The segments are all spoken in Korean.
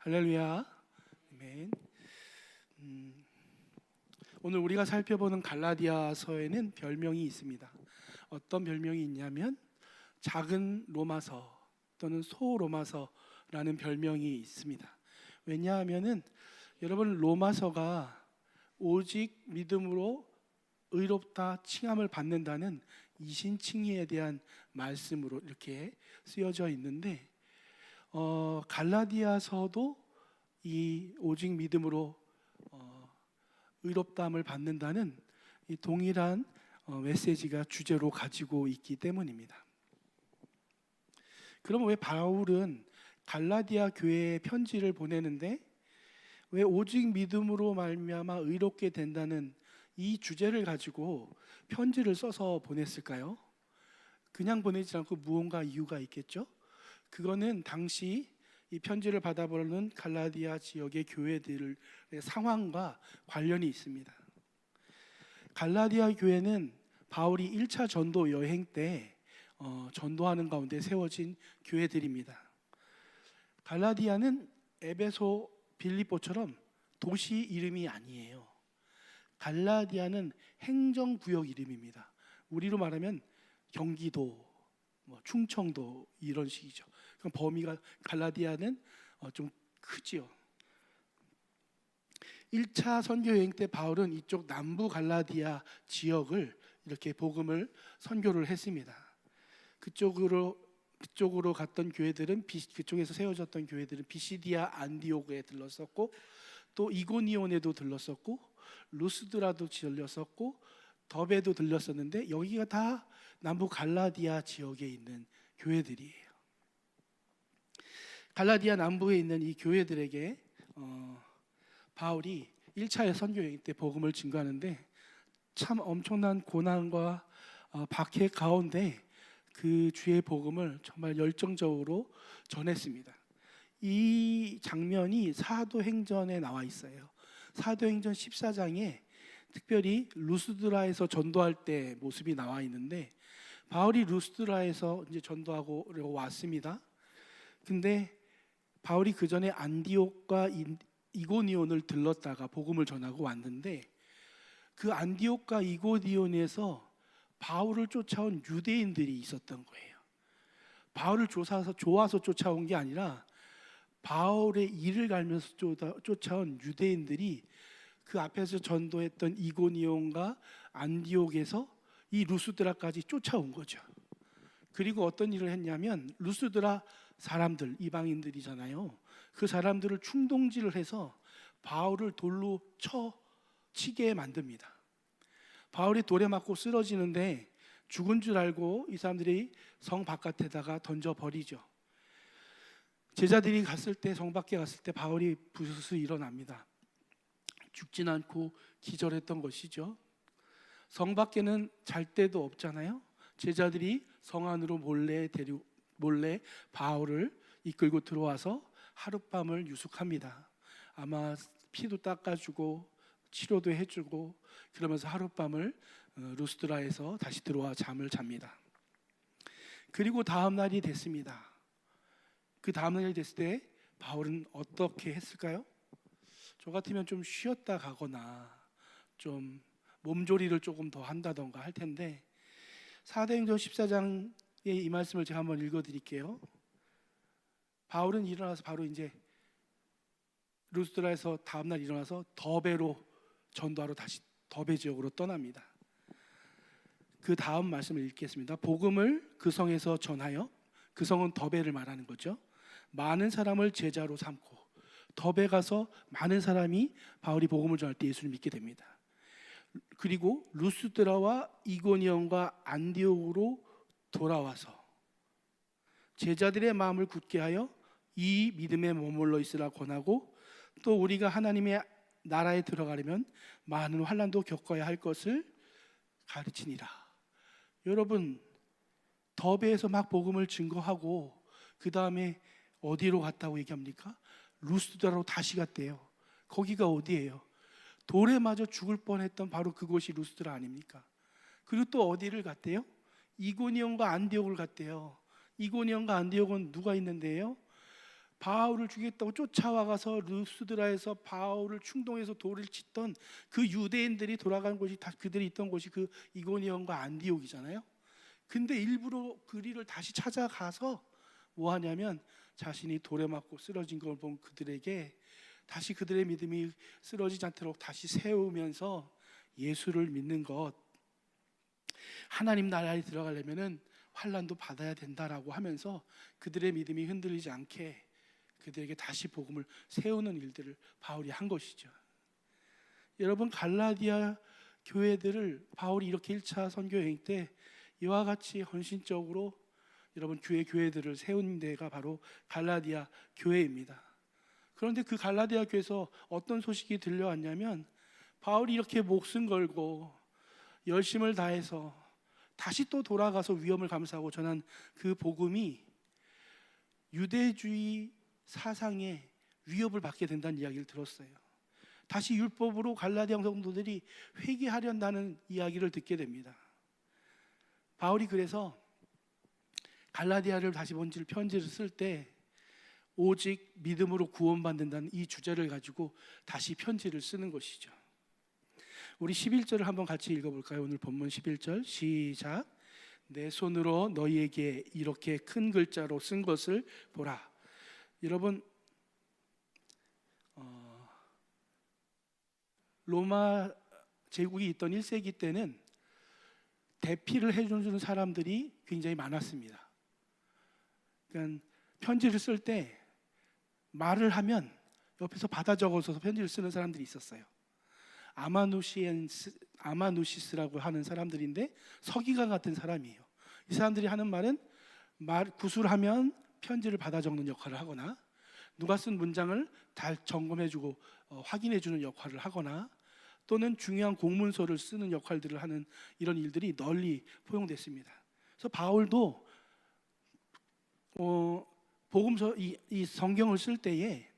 할렐루야. 아멘. 오늘 우리가 살펴보는 갈라디아서에는 별명이 있습니다. 어떤 별명이 있냐면 작은 로마서 또는 소로마서라는 별명이 있습니다. 왜냐하면은 여러분, 로마서가 오직 믿음으로 의롭다 칭함을 받는다는 이신칭의에 대한 말씀으로 이렇게 쓰여져 있는데, 갈라디아서도 이 오직 믿음으로 의롭다함을 받는다는 이 동일한 메시지가 주제로 가지고 있기 때문입니다. 그럼 왜 바울은 갈라디아 교회에 편지를 보내는데 왜 오직 믿음으로 말미암아 의롭게 된다는 이 주제를 가지고 편지를 써서 보냈을까요? 그냥 보내지 않고 무언가 이유가 있겠죠? 그거는 당시 이 편지를 받아보는 갈라디아 지역의 교회들의 상황과 관련이 있습니다. 갈라디아 교회는 바울이 1차 전도 여행 때 전도하는 가운데 세워진 교회들입니다. 갈라디아는 에베소, 빌립보처럼 도시 이름이 아니에요. 갈라디아는 행정구역 이름입니다. 우리로 말하면 경기도, 충청도 이런 식이죠. 그럼 범위가 갈라디아는 좀 크지요. 1차 선교 여행 때 바울은 이쪽 남부 갈라디아 지역을 이렇게 복음을 선교를 했습니다. 그쪽으로 갔던 교회들은 그쪽에서 세워졌던 교회들은 비시디아 안디오그에 들렀었고, 또 이고니온에도 들렀었고, 루스드라도 들렸었고, 더베도 들렸었는데 여기가 다 남부 갈라디아 지역에 있는 교회들이에요. 갈라디아 남부에 있는 이 교회들에게 바울이 1차 선교 여행 때 복음을 증거하는데 참 엄청난 고난과 박해 가운데 그 주의 복음을 정말 열정적으로 전했습니다. 이 장면이 사도행전에 나와 있어요. 사도행전 14장에 특별히 루스드라에서 전도할 때 모습이 나와 있는데, 바울이 루스드라에서 이제 전도하고 왔습니다. 근데 바울이 그 전에 안디옥과 이고니온을 들렀다가 복음을 전하고 왔는데, 그 안디옥과 이고니온에서 바울을 쫓아온 유대인들이 있었던 거예요. 바울을 좋아서 쫓아온 게 아니라 바울의 일을 갈면서 쫓아온 유대인들이 그 앞에서 전도했던 이고니온과 안디옥에서 이 루스드라까지 쫓아온 거죠. 그리고 어떤 일을 했냐면, 루스드라 사람들, 이방인들이잖아요. 그 사람들을 충동질을 해서 바울을 돌로 치게 만듭니다. 바울이 돌에 맞고 쓰러지는데 죽은 줄 알고 이 사람들이 성 바깥에다가 던져버리죠. 제자들이 성 밖에 갔을 때 바울이 부스스 일어납니다. 죽진 않고 기절했던 것이죠. 성 밖에는 잘 데도 없잖아요. 제자들이 성 안으로 몰래 바울을 이끌고 들어와서 하룻밤을 유숙합니다. 아마 피도 닦아주고 치료도 해주고 그러면서 하룻밤을 루스드라에서 다시 들어와 잠을 잡니다. 그리고 다음 날이 됐습니다. 그 다음 날이 됐을 때 바울은 어떻게 했을까요? 저 같으면 좀 쉬었다 가거나 좀 몸조리를 조금 더 한다던가 할 텐데, 사도행전 14장의 이 말씀을 제가 한번 읽어드릴게요. 바울은 일어나서 바로 이제 루스드라에서 다음날 일어나서 더베로 전도하러 다시 더베 지역으로 떠납니다. 그 다음 말씀을 읽겠습니다. 복음을 그 성에서 전하여, 그 성은 더베를 말하는 거죠. 많은 사람을 제자로 삼고, 더베 가서 많은 사람이 바울이 복음을 전할 때 예수를 믿게 됩니다. 그리고 루스드라와 이고니온과 안디옥으로 돌아와서 제자들의 마음을 굳게 하여 이 믿음에 머물러 있으라 권하고, 또 우리가 하나님의 나라에 들어가려면 많은 환난도 겪어야 할 것을 가르치니라. 여러분, 더베에서 막 복음을 증거하고 그 다음에 어디로 갔다고 얘기합니까? 루스드라로 다시 갔대요. 거기가 어디예요? 돌에 맞아 죽을 뻔했던 바로 그곳이 루스드라 아닙니까? 그리고 또 어디를 갔대요? 이고니온과 안디옥을 갔대요. 이고니온과 안디옥은 누가 있는데요? 바울을 죽이겠다고 쫓아와가서 루스드라에서 바울을 충동해서 돌을 쳤던 그 유대인들이 돌아간 곳이 다 그들이 있던 곳이 그 이고니온과 안디옥이잖아요. 근데 일부러 그리를 다시 찾아가서 뭐 하냐면 자신이 돌에 맞고 쓰러진 걸 본 그들에게 다시 그들의 믿음이 쓰러지지 않도록 다시 세우면서 예수를 믿는 것, 하나님 나라에 들어가려면은 환난도 받아야 된다라고 하면서 그들의 믿음이 흔들리지 않게 그들에게 다시 복음을 세우는 일들을 바울이 한 것이죠. 여러분, 갈라디아 교회들을 바울이 이렇게 1차 선교 여행 때 이와 같이 헌신적으로 여러분 교회들을 세운 데가 바로 갈라디아 교회입니다. 그런데 그 갈라디아 교회에서 어떤 소식이 들려왔냐면 바울이 이렇게 목숨 걸고 열심을 다해서 다시 또 돌아가서 위험을 감수하고 전한 그 복음이 유대주의 사상에 위협을 받게 된다는 이야기를 들었어요. 다시 율법으로 갈라디아 성도들이 회개하려는 이야기를 듣게 됩니다. 바울이 그래서 갈라디아를 다시 편지를 쓸 때 오직 믿음으로 구원받는다는 이 주제를 가지고 다시 편지를 쓰는 것이죠. 우리 11절을 한번 같이 읽어볼까요? 오늘 본문 11절 시작. 내 손으로 너희에게 이렇게 큰 글자로 쓴 것을 보라. 여러분, 로마 제국이 있던 1세기 때는 대피를 해주는 사람들이 굉장히 많았습니다. 그러니까 편지를 쓸 때 말을 하면 옆에서 받아 적어서 편지를 쓰는 사람들이 있었어요. 아마누시스라고 하는 사람들인데 서기관 같은 사람이에요. 이 사람들이 하는 말은 구술하면 편지를 받아 적는 역할을 하거나 누가 쓴 문장을 다 점검해주고 확인해주는 역할을 하거나 또는 중요한 공문서를 쓰는 역할들을 하는 이런 일들이 널리 포용됐습니다. 그래서 바울도 복음서 이 성경을 쓸 때에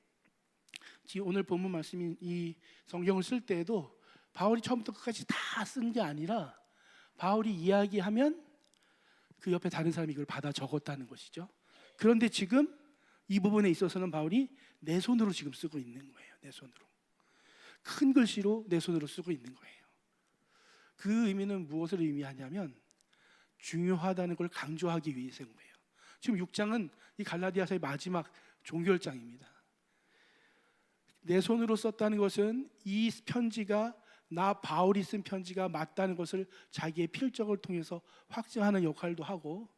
지금 오늘 본문 말씀인 이 성경을 쓸 때에도 바울이 처음부터 끝까지 다 쓴 게 아니라 바울이 이야기하면 그 옆에 다른 사람이 이걸 받아 적었다는 것이죠. 그런데 지금 이 부분에 있어서는 바울이 내 손으로 지금 쓰고 있는 거예요. 내 손으로. 큰 글씨로 내 손으로 쓰고 있는 거예요. 그 의미는 무엇을 의미하냐면 중요하다는 걸 강조하기 위해서인 거예요. 지금 6장은 이 갈라디아서의 마지막 종결장입니다. 내 손으로 썼다는 것은 이 편지가 나 바울이 쓴 편지가 맞다는 것을 자기의 필적을 통해서 확증하는 역할도 하고,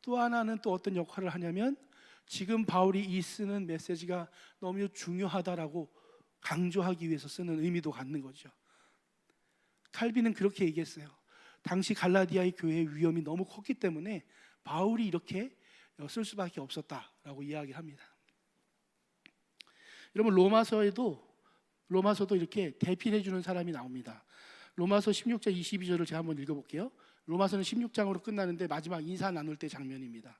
또 하나는 또 어떤 역할을 하냐면 지금 바울이 이 쓰는 메시지가 너무 중요하다라고 강조하기 위해서 쓰는 의미도 갖는 거죠. 칼빈은 그렇게 얘기했어요. 당시 갈라디아의 교회의 위험이 너무 컸기 때문에 바울이 이렇게 쓸 수밖에 없었다라고 이야기를 합니다. 여러분, 로마서도 이렇게 대필해 주는 사람이 나옵니다. 로마서 16장 22절을 제가 한번 읽어볼게요. 로마서는 16장으로 끝나는데 마지막 인사 나눌 때 장면입니다.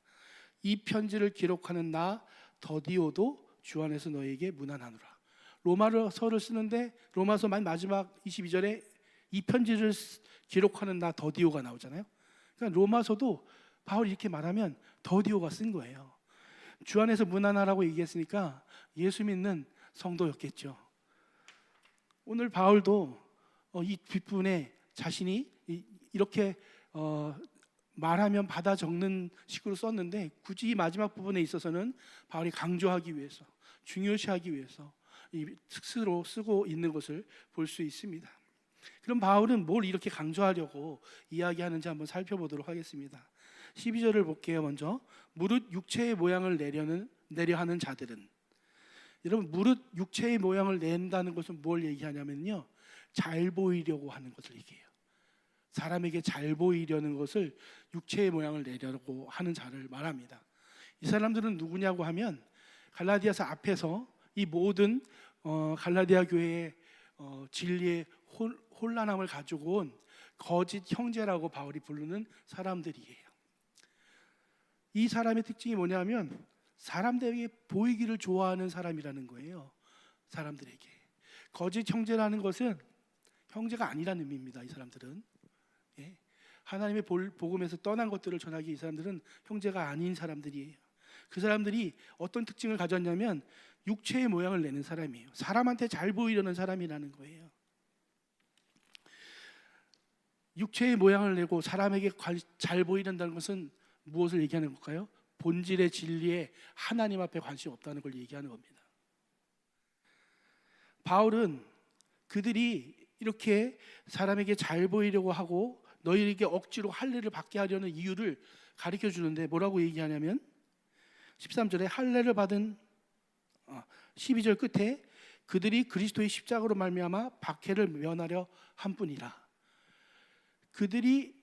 이 편지를 기록하는 나 더디오도 주 안에서 너에게 문안하노라. 로마서를 쓰는데 로마서 마지막 22절에 이 편지를 기록하는 나 더디오가 나오잖아요. 그러니까 로마서도 바울이 이렇게 말하면 더디오가 쓴 거예요. 주 안에서 문안하라고 얘기했으니까 예수 믿는 성도였겠죠. 오늘 바울도 이 뒷부분에 자신이 이렇게 말하면 받아 적는 식으로 썼는데 굳이 이 마지막 부분에 있어서는 바울이 강조하기 위해서, 중요시하기 위해서 이 스스로 쓰고 있는 것을 볼 수 있습니다. 그럼 바울은 뭘 이렇게 강조하려고 이야기하는지 한번 살펴보도록 하겠습니다. 12절을 볼게요. 먼저 무릇 육체의 모양을 내려 하는 자들은, 여러분, 무릇 육체의 모양을 낸다는 것은 뭘 얘기하냐면요, 잘 보이려고 하는 것을 얘기해요. 사람에게 잘 보이려는 것을 육체의 모양을 내려고 하는 자를 말합니다. 이 사람들은 누구냐고 하면 갈라디아서 앞에서 이 모든 갈라디아 교회의 진리의 혼란함을 가지고 온 거짓 형제라고 바울이 부르는 사람들이에요. 이 사람의 특징이 뭐냐면 사람들에게 보이기를 좋아하는 사람이라는 거예요. 사람들에게 거짓 형제라는 것은 형제가 아니라는 의미입니다. 이 사람들은 하나님의 복음에서 떠난 것들을 전하기 이 사람들은 형제가 아닌 사람들이에요. 그 사람들이 어떤 특징을 가졌냐면 육체의 모양을 내는 사람이에요. 사람한테 잘 보이려는 사람이라는 거예요. 육체의 모양을 내고 사람에게 잘 보이는다는 것은 무엇을 얘기하는 걸까요? 본질의 진리에 하나님 앞에 관심 없다는 걸 얘기하는 겁니다. 바울은 그들이 이렇게 사람에게 잘 보이려고 하고 너희에게 억지로 할례를 받게 하려는 이유를 가르쳐 주는데 뭐라고 얘기하냐면 13절에 할례를 받은 12절 끝에 그들이 그리스도의 십자가로 말미암아 박해를 면하려 함뿐이라. 그들이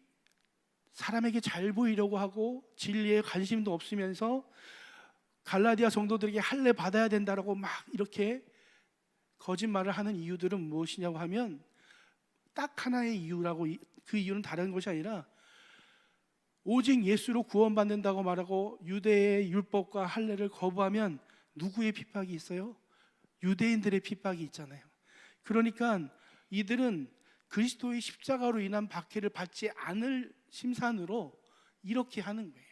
사람에게 잘 보이려고 하고 진리에 관심도 없으면서 갈라디아 성도들에게 할례 받아야 된다라고 막 이렇게 거짓말을 하는 이유들은 무엇이냐고 하면 딱 하나의 이유라고, 그 이유는 다른 것이 아니라 오직 예수로 구원받는다고 말하고 유대의 율법과 할례를 거부하면 누구의 핍박이 있어요? 유대인들의 핍박이 있잖아요. 그러니까 이들은 그리스도의 십자가로 인한 박해를 받지 않을 심산으로 이렇게 하는 거예요.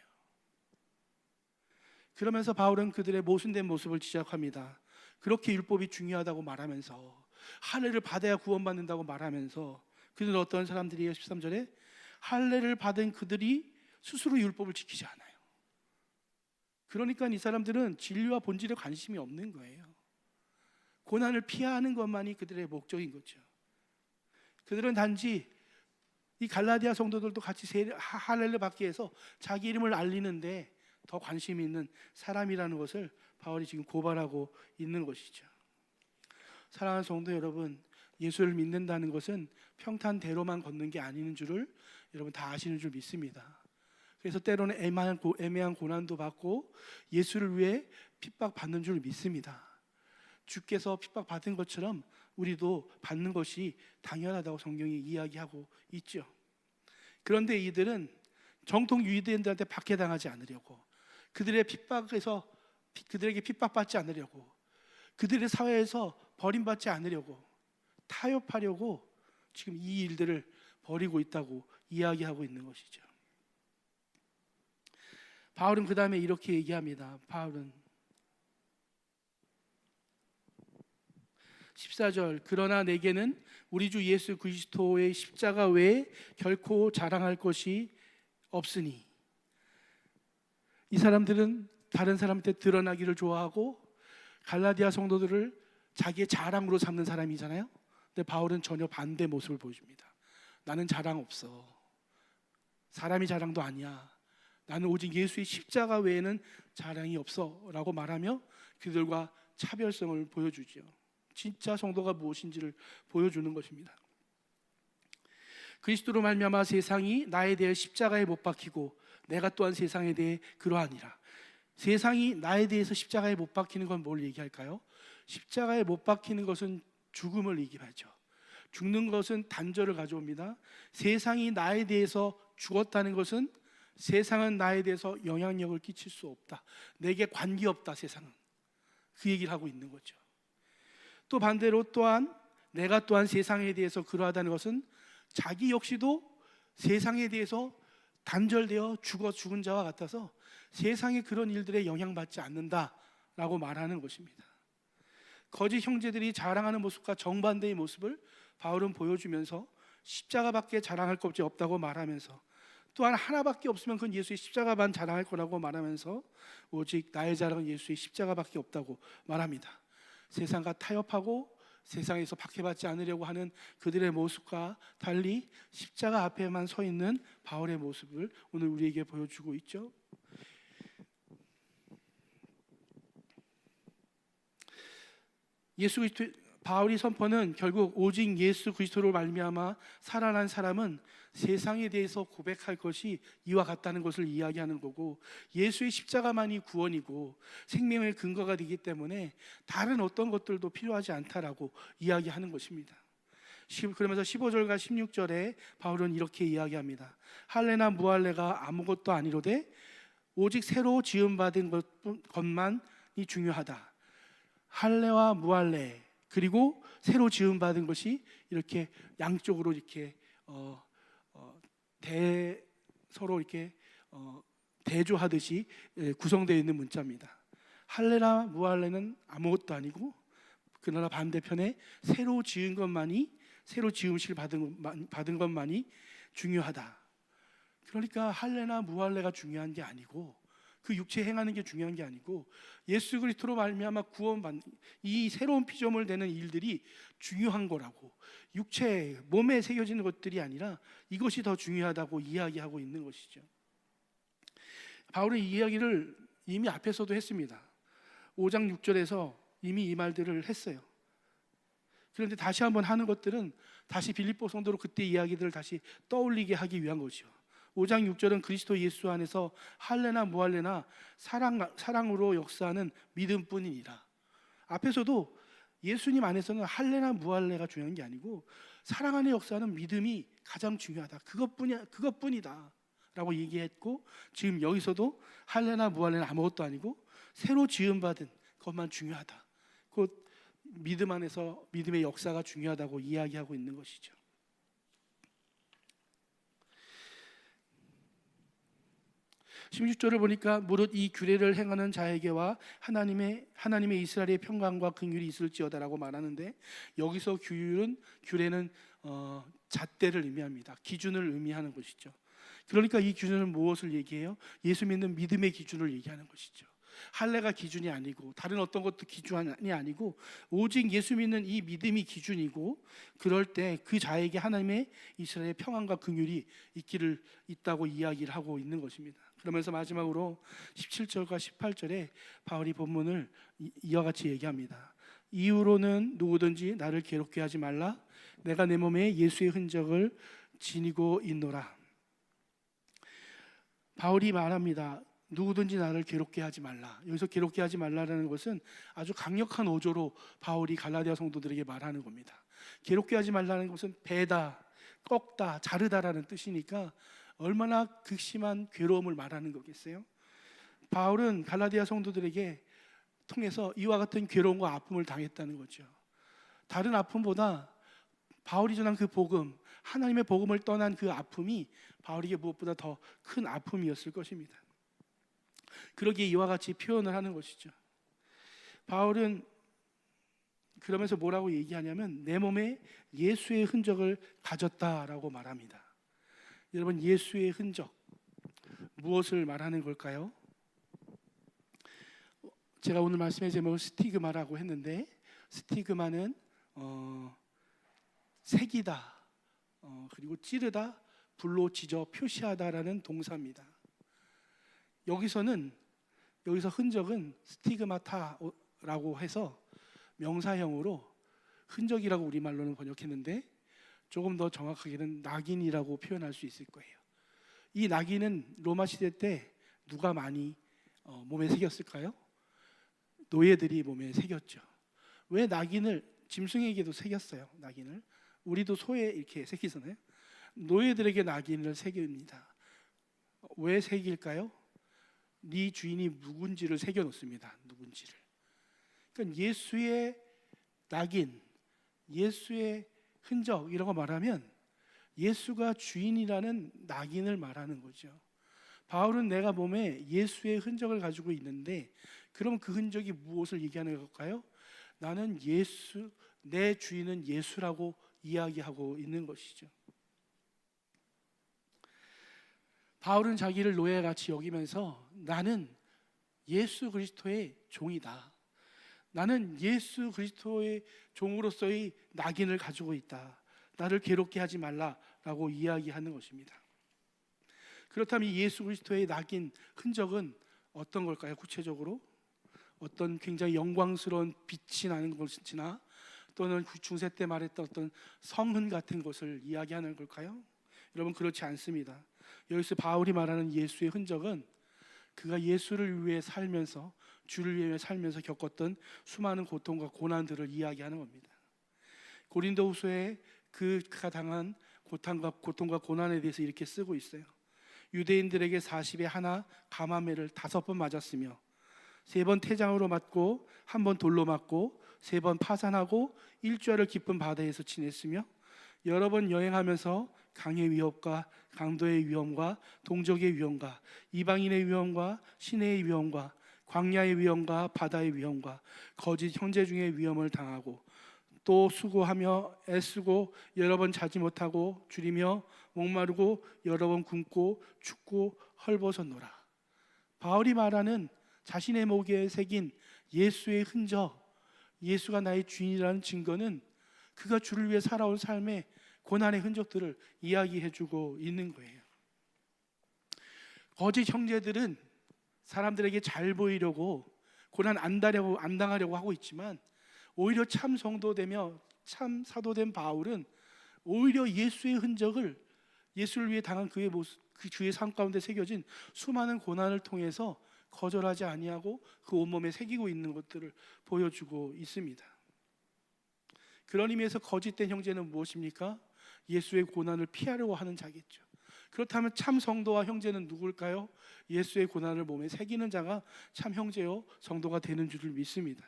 그러면서 바울은 그들의 모순된 모습을 지적합니다. 그렇게 율법이 중요하다고 말하면서 할례를 받아야 구원받는다고 말하면서 그들은 어떤 사람들이에요? 13절에 할례를 받은 그들이 스스로 율법을 지키지 않아요. 그러니까 이 사람들은 진리와 본질에 관심이 없는 거예요. 고난을 피하는 것만이 그들의 목적인 거죠. 그들은 단지 이 갈라디아 성도들도 같이 할례를 받기 위해서 자기 이름을 알리는데 더 관심이 있는 사람이라는 것을 바울이 지금 고발하고 있는 것이죠. 사랑하는 성도 여러분, 예수를 믿는다는 것은 평탄대로만 걷는 게 아닌 줄을 여러분 다 아시는 줄 믿습니다. 그래서 때로는 애매한 고난도 받고 예수를 위해 핍박받는 줄 믿습니다. 주께서 핍박받은 것처럼 우리도 받는 것이 당연하다고 성경이 이야기하고 있죠. 그런데 이들은 정통 유대인들한테 박해당하지 않으려고, 그들에게 핍박받지 않으려고, 그들의 사회에서 버림받지 않으려고, 타협하려고 지금 이 일들을 벌이고 있다고 이야기하고 있는 것이죠. 바울은 그 다음에 이렇게 얘기합니다. 바울은 14절, 그러나 내게는 우리 주 예수 그리스도의 십자가 외에 결코 자랑할 것이 없으니. 이 사람들은 다른 사람한테 드러나기를 좋아하고 갈라디아 성도들을 자기의 자랑으로 삼는 사람이잖아요. 근데 바울은 전혀 반대 모습을 보여줍니다. 나는 자랑 없어. 사람이 자랑도 아니야. 나는 오직 예수의 십자가 외에는 자랑이 없어 라고 말하며 그들과 차별성을 보여주죠. 진짜 성도가 무엇인지를 보여주는 것입니다. 그리스도로 말미암아 세상이 나에 대해 십자가에 못 박히고 내가 또한 세상에 대해 그러하니라. 세상이 나에 대해서 십자가에 못 박히는 건 뭘 얘기할까요? 십자가에 못 박히는 것은 죽음을 얘기하죠. 죽는 것은 단절을 가져옵니다. 세상이 나에 대해서 죽었다는 것은 세상은 나에 대해서 영향력을 끼칠 수 없다. 내게 관계없다, 세상은. 그 얘기를 하고 있는 거죠. 또 반대로 또한 내가 또한 세상에 대해서 그러하다는 것은 자기 역시도 세상에 대해서 단절되어 죽은 자와 같아서 세상의 그런 일들에 영향받지 않는다라고 말하는 것입니다. 거짓 형제들이 자랑하는 모습과 정반대의 모습을 바울은 보여주면서 십자가밖에 자랑할 것이 없다고 말하면서 또한 하나밖에 없으면 그건 예수의 십자가만 자랑할 거라고 말하면서 오직 나의 자랑은 예수의 십자가밖에 없다고 말합니다. 세상과 타협하고 세상에서 박해받지 않으려고 하는 그들의 모습과 달리 십자가 앞에만 서 있는 바울의 모습을 오늘 우리에게 보여주고 있죠. 바울이 선포는 결국 오직 예수 그리스도로 말미암아 살아난 사람은 세상에 대해서 고백할 것이 이와 같다는 것을 이야기하는 거고, 예수의 십자가만이 구원이고 생명의 근거가 되기 때문에 다른 어떤 것들도 필요하지 않다라고 이야기하는 것입니다. 그러면서 15절과 16절에 바울은 이렇게 이야기합니다. 할례나 무할례가 아무것도 아니로되 오직 새로 지음받은 것만이 중요하다. 할례와 무할례 그리고 새로 지음받은 것이 이렇게 양쪽으로 이렇게 서로 이렇게 대조하듯이 구성되어 있는 문자입니다. 할례나 무할례는 아무것도 아니고, 그러나 반대편에 새로 지은 것만이, 새로 지음실 받은 것만이 중요하다. 그러니까 할례나 무할례가 중요한 게 아니고, 그 육체 행하는 게 중요한 게 아니고, 예수 그리스도로 말미암아 구원받는 이 새로운 피조물 되는 일들이 중요한 거라고, 육체 몸에 새겨지는 것들이 아니라 이것이 더 중요하다고 이야기하고 있는 것이죠. 바울은 이 이야기를 이미 앞에서도 했습니다. 5장 6절에서 이미 이 말들을 했어요. 그런데 다시 한번 하는 것들은 다시 빌립보 성도로 그때 이야기들을 다시 떠올리게 하기 위한 것이요. 5장 6절은 그리스도 예수 안에서 할례나 무할례나 사랑으로 역사하는 믿음뿐이니라. 앞에서도 예수님 안에서는 할례나 무할례가 중요한 게 아니고 사랑 안에 역사하는 믿음이 가장 중요하다. 그것뿐이다 라고 얘기했고, 지금 여기서도 할례나 무할례는 아무것도 아니고 새로 지음받은 것만 중요하다. 곧 믿음 안에서 믿음의 역사가 중요하다고 이야기하고 있는 것이죠. (16절을) 보니까 무릇 이 규례를 행하는 자에게와 하나님의 이스라엘의 평강과 긍휼이 있을지어다라고 말하는데, 여기서 규례는 잣대를 의미합니다. 기준을 의미하는 것이죠. 그러니까 이 기준은 무엇을 얘기해요? 예수 믿는 믿음의 기준을 얘기하는 것이죠. 할례가 기준이 아니고 다른 어떤 것도 기준이 아니고 오직 예수 믿는 이 믿음이 기준이고, 그럴 때 그 자에게 하나님의 이스라엘의 평안과 긍휼이 있다고 이야기를 하고 있는 것입니다. 그러면서 마지막으로 17절과 18절에 바울이 본문을 이와 같이 얘기합니다. 이후로는 누구든지 나를 괴롭게 하지 말라. 내가 내 몸에 예수의 흔적을 지니고 있노라. 바울이 말합니다. 누구든지 나를 괴롭게 하지 말라. 여기서 괴롭게 하지 말라라는 것은 아주 강력한 어조로 바울이 갈라디아 성도들에게 말하는 겁니다. 괴롭게 하지 말라는 것은 베다, 꺾다, 자르다라는 뜻이니까 얼마나 극심한 괴로움을 말하는 거겠어요? 바울은 갈라디아 성도들에게 통해서 이와 같은 괴로움과 아픔을 당했다는 거죠. 다른 아픔보다 바울이 전한 그 복음, 하나님의 복음을 떠난 그 아픔이 바울에게 무엇보다 더 큰 아픔이었을 것입니다. 그러기에 이와 같이 표현을 하는 것이죠. 바울은 그러면서 뭐라고 얘기하냐면 내 몸에 예수의 흔적을 가졌다라고 말합니다. 여러분, 예수의 흔적, 무엇을 말하는 걸까요? 제가 오늘 말씀의 제목을 스티그마라고 했는데, 스티그마는 새기다, 그리고 찌르다, 불로 지져 표시하다라는 동사입니다. 여기서 흔적은 스티그마타라고 해서 명사형으로 흔적이라고 우리말로는 번역했는데, 조금 더 정확하게는 낙인이라고 표현할 수 있을 거예요. 이 낙인은 로마 시대 때 누가 많이 몸에 새겼을까요? 노예들이 몸에 새겼죠. 왜 낙인을, 짐승에게도 새겼어요. 낙인을. 우리도 소에 이렇게 새기잖아요. 노예들에게 낙인을 새깁니다. 왜 새길까요? 네 주인이 누군지를 새겨 놓습니다. 누군지를. 그러니까 예수의 낙인, 예수의 흔적, 이런 거 말하면 예수가 주인이라는 낙인을 말하는 거죠. 바울은 내가 몸에 예수의 흔적을 가지고 있는데, 그럼 그 흔적이 무엇을 얘기하는 걸까요? 나는 예수, 내 주인은 예수라고 이야기하고 있는 것이죠. 바울은 자기를 노예같이 여기면서 나는 예수 그리스도의 종이다. 나는 예수 그리스도의 종으로서의 낙인을 가지고 있다. 나를 괴롭게 하지 말라라고 이야기하는 것입니다. 그렇다면 예수 그리스도의 낙인, 흔적은 어떤 걸까요? 구체적으로 어떤 굉장히 영광스러운 빛이 나는 것이나 또는 중세 때 말했던 어떤 성흔 같은 것을 이야기하는 걸까요? 여러분, 그렇지 않습니다. 여기서 바울이 말하는 예수의 흔적은 그가 예수를 위해 살면서, 주를 위해 살면서 겪었던 수많은 고통과 고난들을 이야기하는 겁니다. 고린도후서에 그가 당한 고통과 고난에 대해서 이렇게 쓰고 있어요. 유대인들에게 40에 하나 감화매를 5번 맞았으며 3번 태장으로 맞고 1번 돌로 맞고 3번 파산하고 일주일을 깊은 바다에서 지냈으며 여러 번 여행하면서 강의 위협과 강도의 위험과 동족의 위험과 이방인의 위험과 시내의 위험과 광야의 위험과 바다의 위험과 거짓 형제 중의 위험을 당하고 또 수고하며 애쓰고 여러 번 자지 못하고 줄이며 목마르고 여러 번 굶고 춥고 헐벗었노라. 바울이 말하는 자신의 목에 새긴 예수의 흔적, 예수가 나의 주인이라는 증거는 그가 주를 위해 살아온 삶의 고난의 흔적들을 이야기해주고 있는 거예요. 거짓 형제들은 사람들에게 잘 보이려고 고난 안 당하려고 하고 있지만, 오히려 참 성도되며 참 사도된 바울은 오히려 예수의 흔적을, 예수를 위해 당한 그의 모습, 그 주의 삶 가운데 새겨진 수많은 고난을 통해서 거절하지 아니하고 그 온몸에 새기고 있는 것들을 보여주고 있습니다. 그런 의미에서 거짓된 형제는 무엇입니까? 예수의 고난을 피하려고 하는 자겠죠. 그렇다면 참 성도와 형제는 누굴까요? 예수의 고난을 몸에 새기는 자가 참 형제요 성도가 되는 줄을 믿습니다.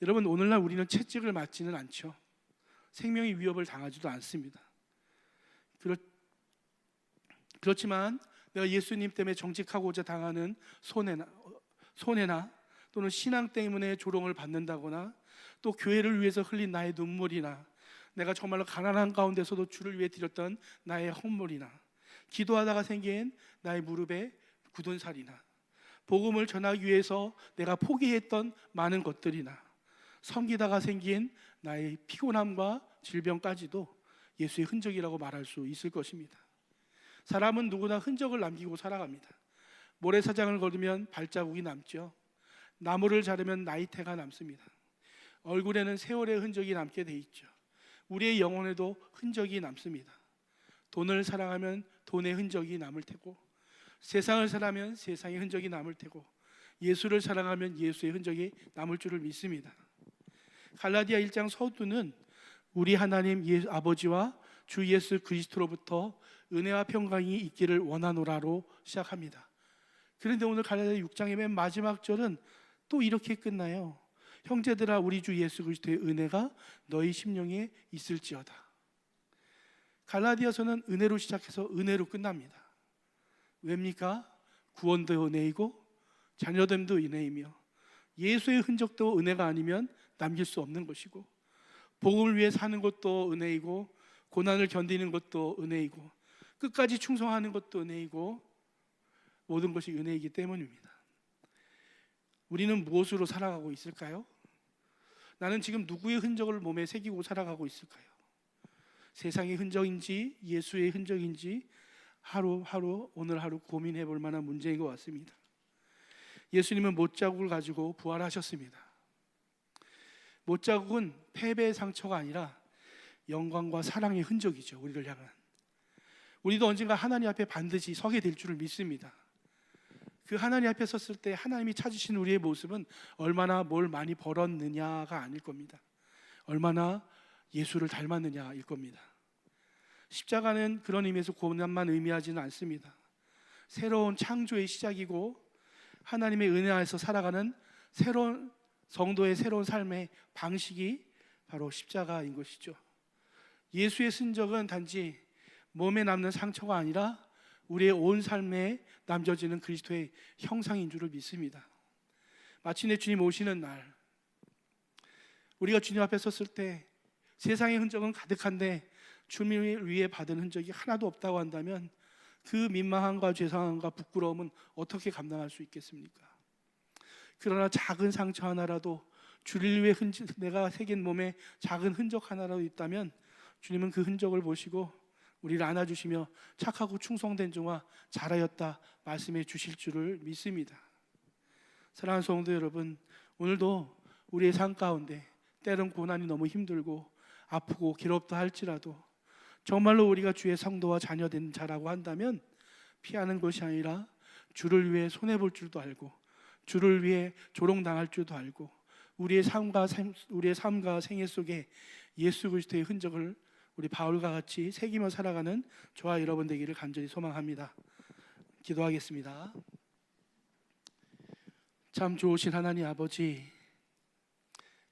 여러분, 오늘날 우리는 채찍을 맞지는 않죠. 생명의 위협을 당하지도 않습니다. 그렇지만 내가 예수님 때문에 정직하고자 당하는 손해나 또는 신앙 때문에 조롱을 받는다거나 또 교회를 위해서 흘린 나의 눈물이나 내가 정말로 가난한 가운데서도 주를 위해 드렸던 나의 헌물이나 기도하다가 생긴 나의 무릎에 굳은 살이나 복음을 전하기 위해서 내가 포기했던 많은 것들이나 섬기다가 생긴 나의 피곤함과 질병까지도 예수의 흔적이라고 말할 수 있을 것입니다. 사람은 누구나 흔적을 남기고 살아갑니다. 모래사장을 걸으면 발자국이 남죠. 나무를 자르면 나이테가 남습니다. 얼굴에는 세월의 흔적이 남게 돼 있죠. 우리의 영혼에도 흔적이 남습니다. 돈을 사랑하면 돈의 흔적이 남을 테고, 세상을 사랑하면 세상의 흔적이 남을 테고, 예수를 사랑하면 예수의 흔적이 남을 줄을 믿습니다. 갈라디아 1장 서두는 우리 하나님 아버지와 주 예수 그리스도로부터 은혜와 평강이 있기를 원하노라로 시작합니다. 그런데 오늘 갈라디아 6장의 맨 마지막 절은 또 이렇게 끝나요. 형제들아, 우리 주 예수 그리스도의 은혜가 너희 심령에 있을지어다. 갈라디아서는 은혜로 시작해서 은혜로 끝납니다. 왜입니까? 구원도 은혜이고 자녀됨도 은혜이며 예수의 흔적도 은혜가 아니면 남길 수 없는 것이고, 복음을 위해 사는 것도 은혜이고 고난을 견디는 것도 은혜이고 끝까지 충성하는 것도 은혜이고 모든 것이 은혜이기 때문입니다. 우리는 무엇으로 살아가고 있을까요? 나는 지금 누구의 흔적을 몸에 새기고 살아가고 있을까요? 세상의 흔적인지 예수의 흔적인지 하루하루 오늘 하루 고민해 볼 만한 문제인 것 같습니다. 예수님은 못자국을 가지고 부활하셨습니다. 못자국은 패배의 상처가 아니라 영광과 사랑의 흔적이죠. 우리를 향한. 우리도 언젠가 하나님 앞에 반드시 서게 될 줄을 믿습니다. 그 하나님 앞에 섰을 때 하나님이 찾으신 우리의 모습은 얼마나 뭘 많이 벌었느냐가 아닐 겁니다. 얼마나 예수를 닮았느냐일 겁니다. 십자가는 그런 의미에서 고난만 의미하지는 않습니다. 새로운 창조의 시작이고 하나님의 은혜 안에서 살아가는 새로운 성도의 새로운 삶의 방식이 바로 십자가인 것이죠. 예수의 흔적은 단지 몸에 남는 상처가 아니라 우리의 온 삶에 남겨지는 그리스도의 형상인 줄을 믿습니다. 마침내 주님 오시는 날, 우리가 주님 앞에 섰을 때 세상의 흔적은 가득한데 주님을 위해 받은 흔적이 하나도 없다고 한다면 그 민망함과 죄송함과 부끄러움은 어떻게 감당할 수 있겠습니까? 그러나 작은 상처 하나라도 주를 위해 내가 새긴 몸에 작은 흔적 하나라도 있다면 주님은 그 흔적을 보시고 우리를 안아주시며 착하고 충성된 종아 잘하였다 말씀해 주실 줄을 믿습니다. 사랑하는 성도 여러분, 오늘도 우리의 삶 가운데 때론 고난이 너무 힘들고 아프고 괴롭다 할지라도 정말로 우리가 주의 성도와 자녀된 자라고 한다면 피하는 것이 아니라 주를 위해 손해볼 줄도 알고 주를 위해 조롱당할 줄도 알고 우리의 삶과 생애 속에 예수 그리스도의 흔적을 우리 바울과 같이 새기며 살아가는 저와 여러분 되기를 간절히 소망합니다. 기도하겠습니다. 참 좋으신 하나님 아버지,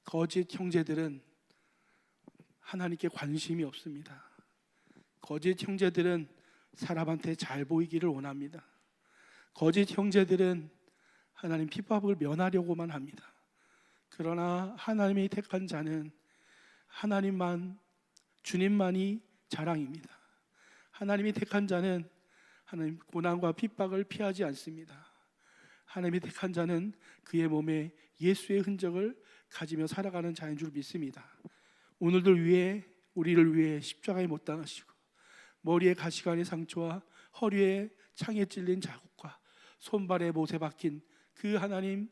거짓 형제들은 하나님께 관심이 없습니다. 거짓 형제들은 사람한테 잘 보이기를 원합니다. 거짓 형제들은 하나님 핍박을 면하려고만 합니다. 그러나 하나님이 택한 자는 하나님만, 주님만이 자랑입니다. 하나님이 택한 자는 하나님 고난과 핍박을 피하지 않습니다. 하나님이 택한 자는 그의 몸에 예수의 흔적을 가지며 살아가는 자인 줄 믿습니다. 오늘도 우리를 위해 십자가에 못 당하시고 머리에 가시관의 상처와 허리에 창에 찔린 자국과 손발에 못에 박힌 그 하나님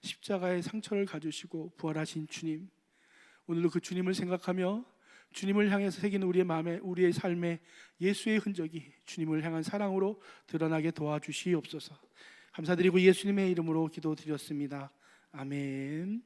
십자가의 상처를 가지시고 부활하신 주님, 오늘도 그 주님을 생각하며 주님을 향해서 새긴 우리의 마음에, 우리의 삶에 예수의 흔적이 주님을 향한 사랑으로 드러나게 도와주시옵소서. 감사드리고 예수님의 이름으로 기도드렸습니다. 아멘.